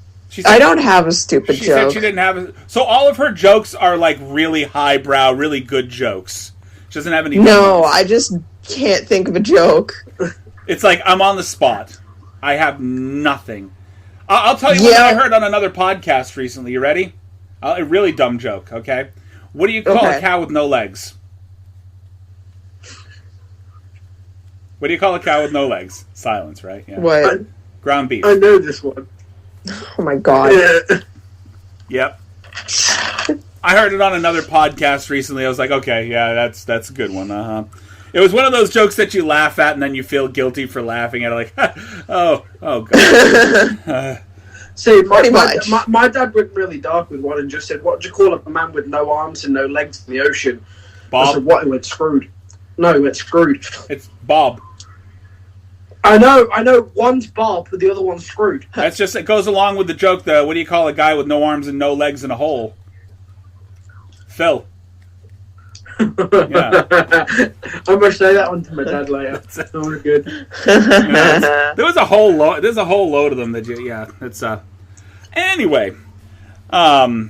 I don't have a stupid joke. She said she didn't have so all of her jokes are like really highbrow, really good jokes. She doesn't have any. No, I just can't think of a joke. It's like I'm on the spot. I have nothing. I'll tell you what I heard on another podcast recently. You ready? A really dumb joke, okay? What do you call a cow with no legs? What do you call a cow with no legs? Silence, right? Yeah. What? Ground beef. I know this one. Oh my god. Yep. I heard it on another podcast recently. I was like, okay, yeah, that's a good one. It was one of those jokes that you laugh at and then you feel guilty for laughing at it. Like, oh god. See, my dad went really dark with one and just said, "What do you call a man with no arms and no legs in the ocean?" Bob. I said, "What? He went screwed." No, he went screwed. It's Bob. I know. One's Bob, but the other one's screwed. That's just, it goes along with the joke, though. What do you call a guy with no arms and no legs in a hole? Phil. Yeah. I'm gonna say that one to my dad later. That was good. Yeah, there's a whole load of them that it's anyway. So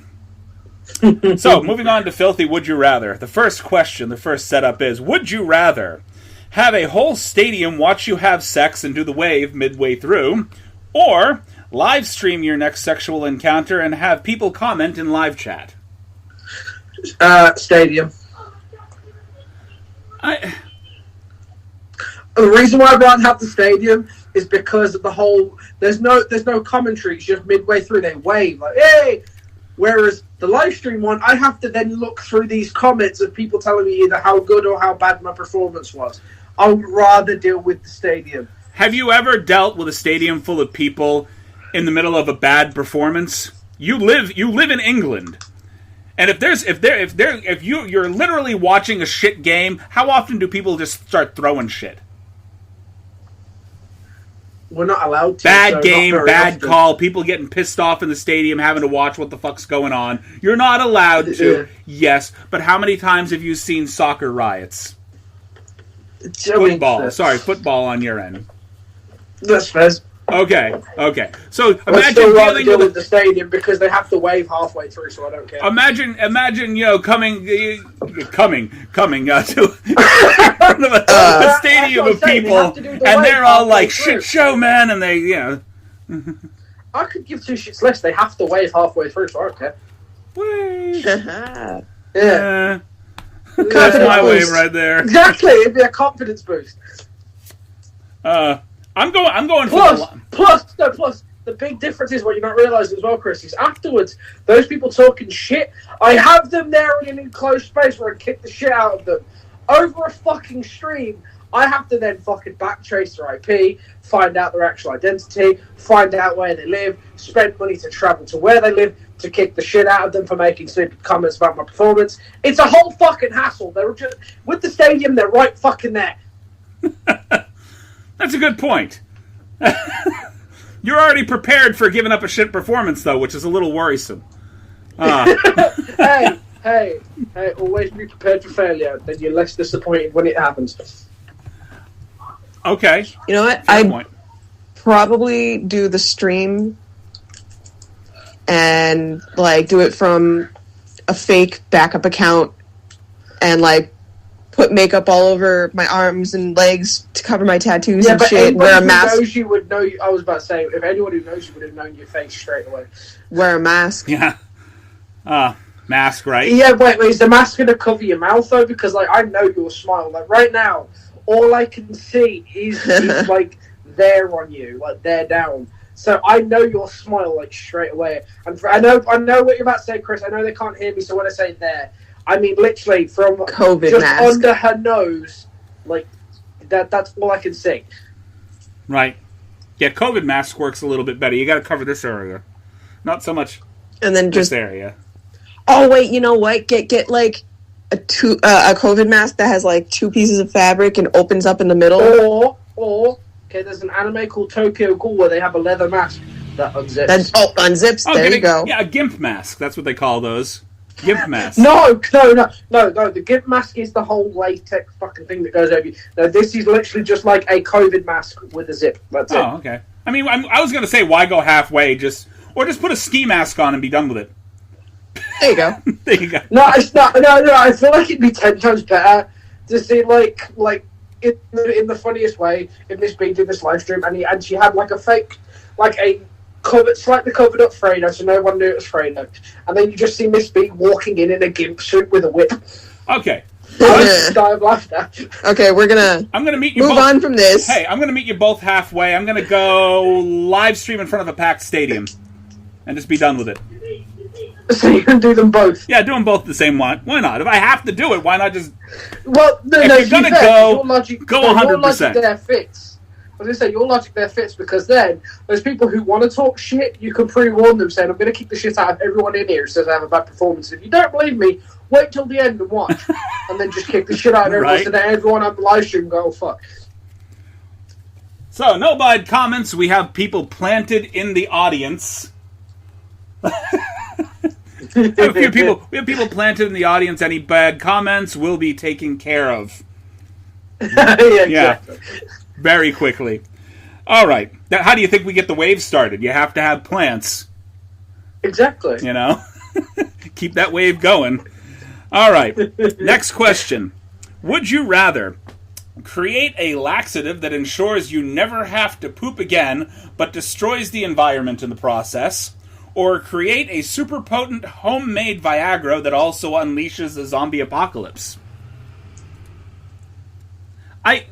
moving on to filthy would you rather. The first question, the first setup is: would you rather have a whole stadium watch you have sex and do the wave midway through, or live stream your next sexual encounter and have people comment in live chat? Stadium. The reason why I'd rather have the stadium is because of the whole. There's no commentary. It's just midway through they wave like, "Hey!" Whereas the live stream one, I have to then look through these comments of people telling me either how good or how bad my performance was. I would rather deal with the stadium. Have you ever dealt with a stadium full of people in the middle of a bad performance? You live in England. And if you're literally watching a shit game, how often do people just start throwing shit? We're not allowed to. Bad game, bad call, people getting pissed off in the stadium, having to watch what the fuck's going on. You're not allowed to, yes, but how many times have you seen soccer riots? Football on your end. That's fair. Okay. So I imagine still rather dealing deal with with the stadium because they have to wave halfway through, so I don't care. Imagine, coming to a stadium of people, and they're all like, "Shit show, man," and they, I could give two shits less. They have to wave halfway through, so I don't care. Wave. Yeah. That's my wave right there. Exactly, it'd be a confidence boost. I'm going plus, the big difference is what you're not realising as well, Chris, is afterwards, those people talking shit, I have them there in an enclosed space where I kick the shit out of them. Over a fucking stream, I have to then fucking backtrace their IP, find out their actual identity, find out where they live, spend money to travel to where they live, to kick the shit out of them for making stupid comments about my performance. It's a whole fucking hassle. They're just, with the stadium, they're right fucking there. That's a good point. You're already prepared for giving up a shit performance, though, which is a little worrisome. Hey, always be prepared for failure. Then you're less disappointed when it happens. Okay. You know what? I'd probably do the stream and, do it from a fake backup account and, put makeup all over my arms and legs to cover my tattoos and shit. Wear a mask. Knows you would know. I was about to say, if anyone who knows you would have known your face straight away. Wear a mask. Yeah. Mask, right? Yeah, wait, is the mask going to cover your mouth though? Because I know your smile. Right now, all I can see is there on you, there down. So I know your smile straight away. And I know what you're about to say, Chris. I know they can't hear me, so when I say there, I mean, literally from COVID just mask under her nose, that's all I can see. Right. Yeah, COVID mask works a little bit better. You got to cover this area, not so much. And then this area. Oh wait, you know what? Get a COVID mask that has two pieces of fabric and opens up in the middle. Or there's an anime called Tokyo Ghoul where they have a leather mask that unzips. Unzips. Oh, there you go. Yeah, a GIMP mask. That's what they call those. GIMP mask. No. The GIMP mask is the whole latex fucking thing that goes over you. No, this is literally just like a COVID mask with a zip. That's it. Oh, okay. I mean, I was going to say, why go halfway? Just put a ski mask on and be done with it. There you go. There you go. No, it's not. No. I feel like it'd be 10 times better to see like in the funniest way if Miss B did this live stream and she had like a fake, like a slightly covered up Fredo, so no one knew it was Fredo, and then you just see Miss B walking in a gimp suit with a whip. Okay. Die of laughter. Okay, I'm gonna meet you move both. on from this. Hey, I'm gonna meet you both halfway. I'm gonna go live stream in front of a packed stadium and just be done with it. So you can do them both. Yeah, do them both the same one. Why not? If I have to do it, why not just... Well, no, if you're going to go 100%. Your logic there fits. I was going to say, your logic there fits because then those people who want to talk shit, you can pre-warn them saying, I'm going to kick the shit out of everyone in here who says I have a bad performance. If you don't believe me, wait till the end and watch. And then just kick the shit out of everyone so that everyone on the live stream go, oh, fuck. So, no bad comments. We have people planted in the audience. We have people planted in the audience. Any bad comments will be taken care of. Exactly. Very quickly. All right. Now, how do you think we get the wave started? You have to have plants. Exactly. You know? Keep that wave going. All right. Next question. Would you rather create a laxative that ensures you never have to poop again, but destroys the environment in the process, or create a super potent homemade Viagra that also unleashes a zombie apocalypse? I'm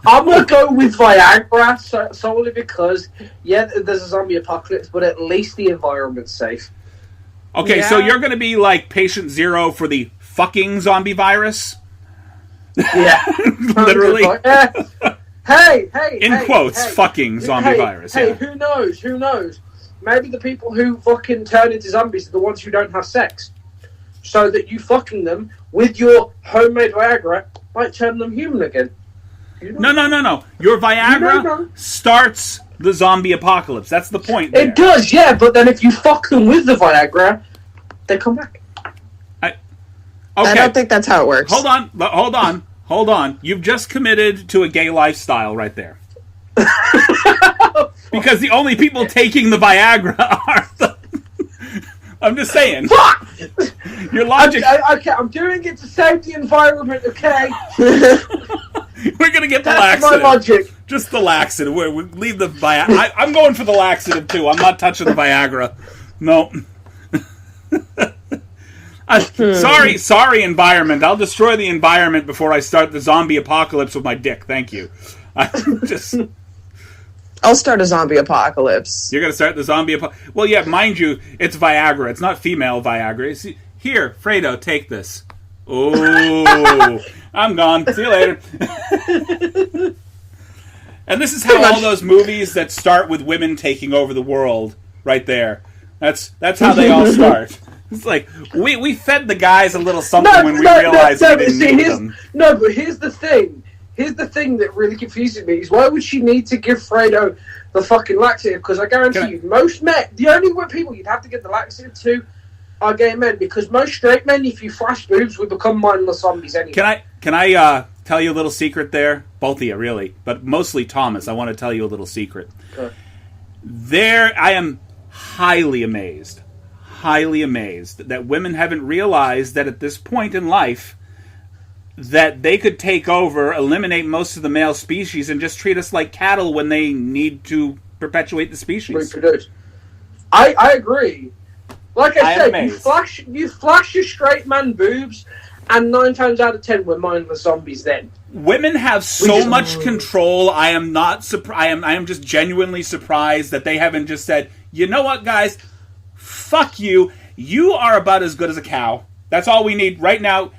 gonna go with Viagra solely because there's a zombie apocalypse, but at least the environment's safe. Okay, so you're gonna be like patient zero for the fucking zombie virus? Yeah. Literally. Hey, in quotes, fucking zombie virus. Hey, yeah. Who knows? Maybe the people who fucking turn into zombies are the ones who don't have sex. So that you fucking them with your homemade Viagra might turn them human again. No. Your Viagra starts the zombie apocalypse. That's the point there. It does, yeah, but then if you fuck them with the Viagra, they come back. Okay. I don't think that's how it works. Hold on. You've just committed to a gay lifestyle right there. Because the only people taking the Viagra are the... I'm just saying. Fuck! Your logic... Okay, I'm doing it to save the environment, okay? We're going to get the laxative. That's my logic. Just the laxative. We leave the Viagra. I'm going for the laxative, too. I'm not touching the Viagra. No. Sorry, environment. I'll destroy the environment before I start the zombie apocalypse with my dick. Thank you. I'll start a zombie apocalypse. You're going to start the zombie apocalypse? Well, yeah, mind you, it's Viagra. It's not female Viagra. Here, Fredo, take this. Oh, I'm gone. See you later. And this is how all those movies that start with women taking over the world, right there. That's how they all start. It's like, we fed the guys a little something when we realized we didn't need them. No, but here's the thing. Here's the thing that really confuses me is why would she need to give Fredo the fucking laxative? Because I guarantee you, most men, the only people you'd have to give the laxative to are gay men. Because most straight men, if you flash boobs, would become mindless zombies anyway. Can I tell you a little secret there? Both of you, really. But mostly Thomas, I want to tell you a little secret. Okay. I am highly amazed that women haven't realized that at this point in life that they could take over, eliminate most of the male species, and just treat us like cattle when they need to perpetuate the species. Reproduce. I agree. Like I said, amazed. you flash your straight man boobs, and 9 times out of 10 we're mindless zombies then. Women have so much control. I am not surprised. I am just genuinely surprised that they haven't just said, you know what, guys? Fuck you. You are about as good as a cow. That's all we need right now.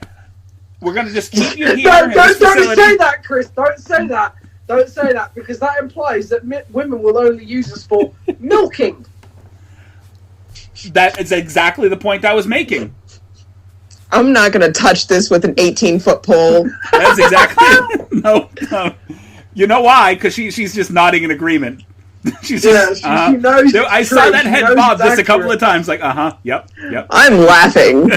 We're going to just keep you here. Don't say that, Chris. Don't say that. Don't say that, because that implies that women will only use us for milking. That is exactly the point I was making. I'm not going to touch this with an 18-foot pole. That's exactly... No. You know why? Because she's just nodding in agreement. She's just... she knows. I saw that head bob just a couple of times. Like, yep. I'm laughing.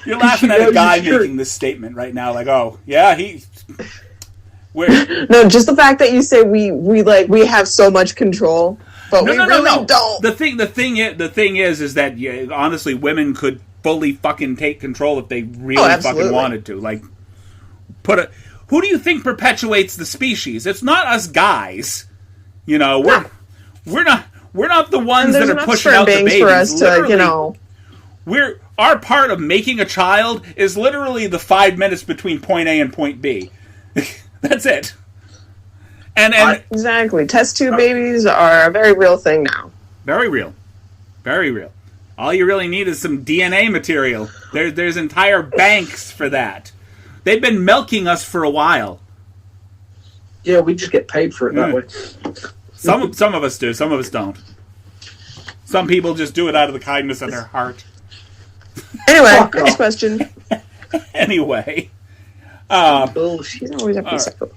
You're laughing at a guy making this statement right now. Like, oh, yeah, No, just the fact that you say we have so much control, but we really don't. The thing is that honestly, women could fully fucking take control if they really fucking wanted to. Like, who do you think perpetuates the species? It's not us guys. You know, we're not the ones that are pushing out the babies. For us to, our part of making a child is literally the 5 minutes between point A and point B. That's it. And exactly. Test tube babies are a very real thing now. Very real. Very real. All you really need is some DNA material. There's entire banks for that. They've been milking us for a while. Yeah, we just get paid for it that way. Some of us do. Some of us don't. Some people just do it out of the kindness of their heart. Anyway, next question. Anyway. She's always up to cycle.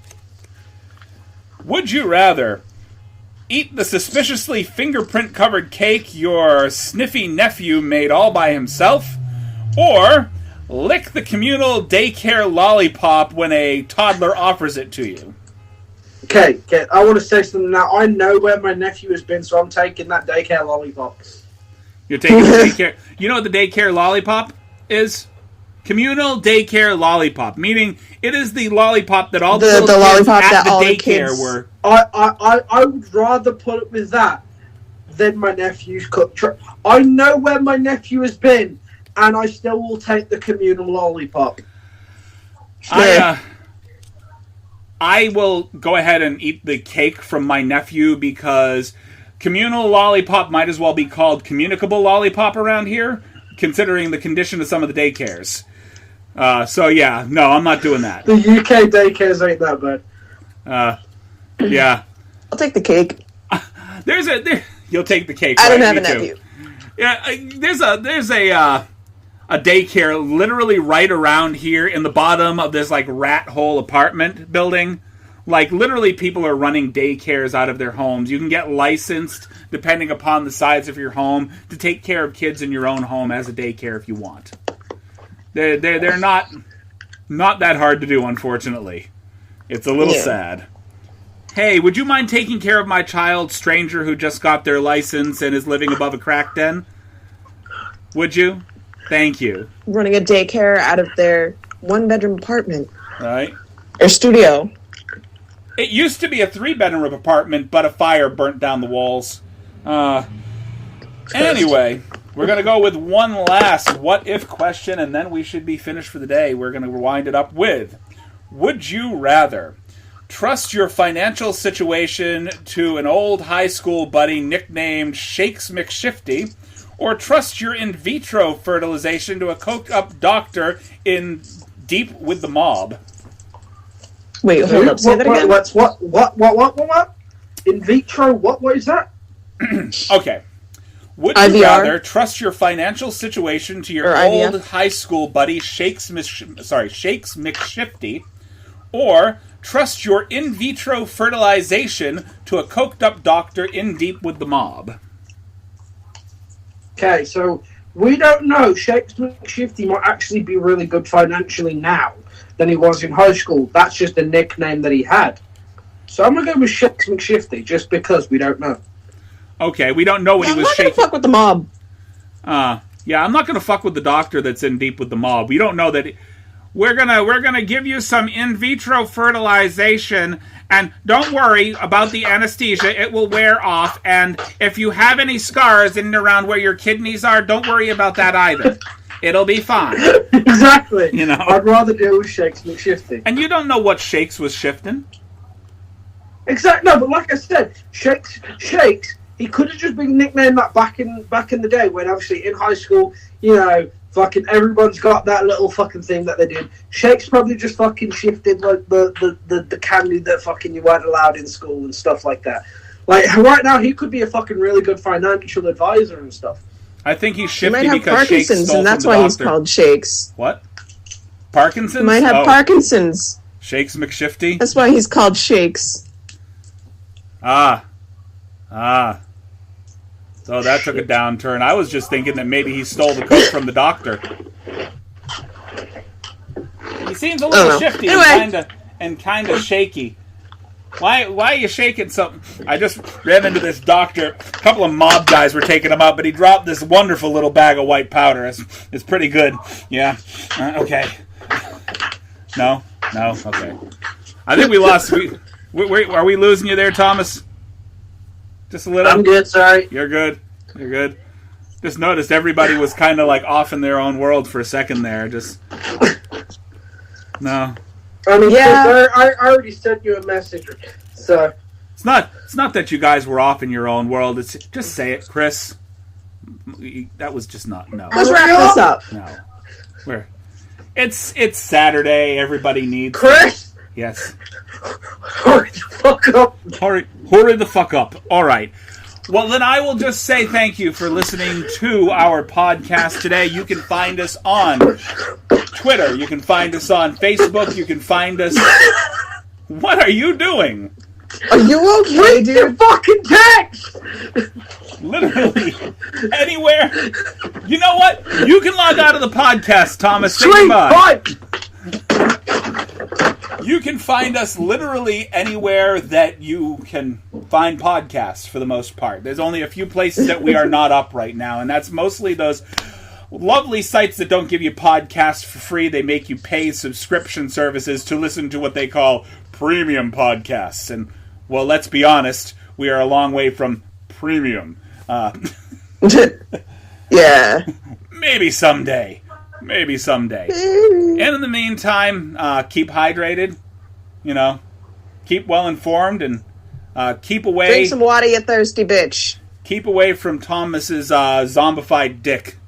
Would you rather eat the suspiciously fingerprint-covered cake your sniffy nephew made all by himself, or lick the communal daycare lollipop when a toddler offers it to you? Okay, I want to say something now. I know where my nephew has been, so I'm taking that daycare lollipop. You're taking the daycare... You know what the daycare lollipop is? Communal daycare lollipop, meaning it is the lollipop that all the little kids at the daycare were. I would rather put it with that than my nephew's cooked. I know where my nephew has been, and I still will take the communal lollipop. I will go ahead and eat the cake from my nephew because communal lollipop might as well be called communicable lollipop around here, considering the condition of some of the daycares. So yeah, no, I'm not doing that. The UK daycares ain't that bad. Yeah. I'll take the cake. You'll take the cake. I don't have a nephew. Yeah, there's a daycare literally right around here in the bottom of this like rat hole apartment building. Like literally people are running daycares out of their homes. You can get licensed depending upon the size of your home to take care of kids in your own home as a daycare if you want. They're not that hard to do, unfortunately. It's a little sad. Hey, would you mind taking care of my child stranger who just got their license and is living above a crack den? Would you? Thank you. Running a daycare out of their one-bedroom apartment. Right. Or studio. It used to be a 3-bedroom apartment, but a fire burnt down the walls. Anyway, we're going to go with one last what-if question, and then we should be finished for the day. We're going to wind it up with, would you rather trust your financial situation to an old high school buddy nicknamed Shakes McShifty, or trust your in vitro fertilization to a coked-up doctor in deep with the mob? Wait, hold up. Say that again. What? In vitro? What is that? Okay. Would you rather trust your financial situation to your old IVF? High school buddy Shakes McShifty, or trust your in vitro fertilization to a coked-up doctor in deep with the mob? Okay, so we don't know. Shakes McShifty might actually be really good financially now than he was in high school. That's just a nickname that he had. So I'm going to go with Shakes McShifty just because we don't know. Okay, we don't know what he was shaking. I'm not going to fuck with the mob. Yeah, I'm not going to fuck with the doctor that's in deep with the mob. We don't know that. We're gonna give you some in vitro fertilization, and don't worry about the anesthesia. It will wear off, and if you have any scars in and around where your kidneys are, don't worry about that either. It'll be fine. Exactly. You know, I'd rather deal with Shakes McShifty. And you don't know what Shakes was shifting. Exactly. No, but like I said, Shakes. He could have just been nicknamed that back in the day when obviously in high school, you know, fucking everyone's got that little fucking thing that they did. Shakes probably just fucking shifted like the candy that fucking you weren't allowed in school and stuff like that. Like right now, he could be a fucking really good financial advisor and stuff. I think he's shifty because Parkinson's, Shakes stole and that's why he's called Shakes. What? Parkinson's? He might have Parkinson's. Shakes McShifty? That's why he's called Shakes. Ah. So that took a downturn. I was just thinking that maybe he stole the coke from the doctor. He seems a little shifty and kind of shaky. Why are you shaking something? I just ran into this doctor. A couple of mob guys were taking him out, but he dropped this wonderful little bag of white powder. It's pretty good. Yeah. Okay. No? Okay. I think we lost. Are we losing you there, Thomas? Just a little? I'm good, sorry. You're good. Just noticed everybody was kind of like off in their own world for a second there. Just... No. I mean, yeah. I already sent you a message, so... It's not that you guys were off in your own world. It's just say it, Chris. That was just not... No. Let's wrap this up. No. It's Saturday. Everybody needs... Chris? Yes. Hurry the fuck up. Hurry the fuck up. All right. Well, then I will just say thank you for listening to our podcast today. You can find us on Twitter. You can find us on Facebook. You can find us... What are you doing? Are you okay, Read dude? your fucking text! Literally anywhere. You know what? You can log out of the podcast, Thomas. Say Sweet goodbye. butt! You can find us literally anywhere that you can find podcasts for the most part. There's only a few places that we are not up right now, and that's mostly those lovely sites that don't give you podcasts for free. They make you pay subscription services to listen to what they call premium podcasts. And, well, let's be honest, we are a long way from premium. Yeah. Maybe someday. And in the meantime, keep hydrated, keep well informed, and keep away. Drink some water, you thirsty bitch. Keep away from Thomas's zombified dick.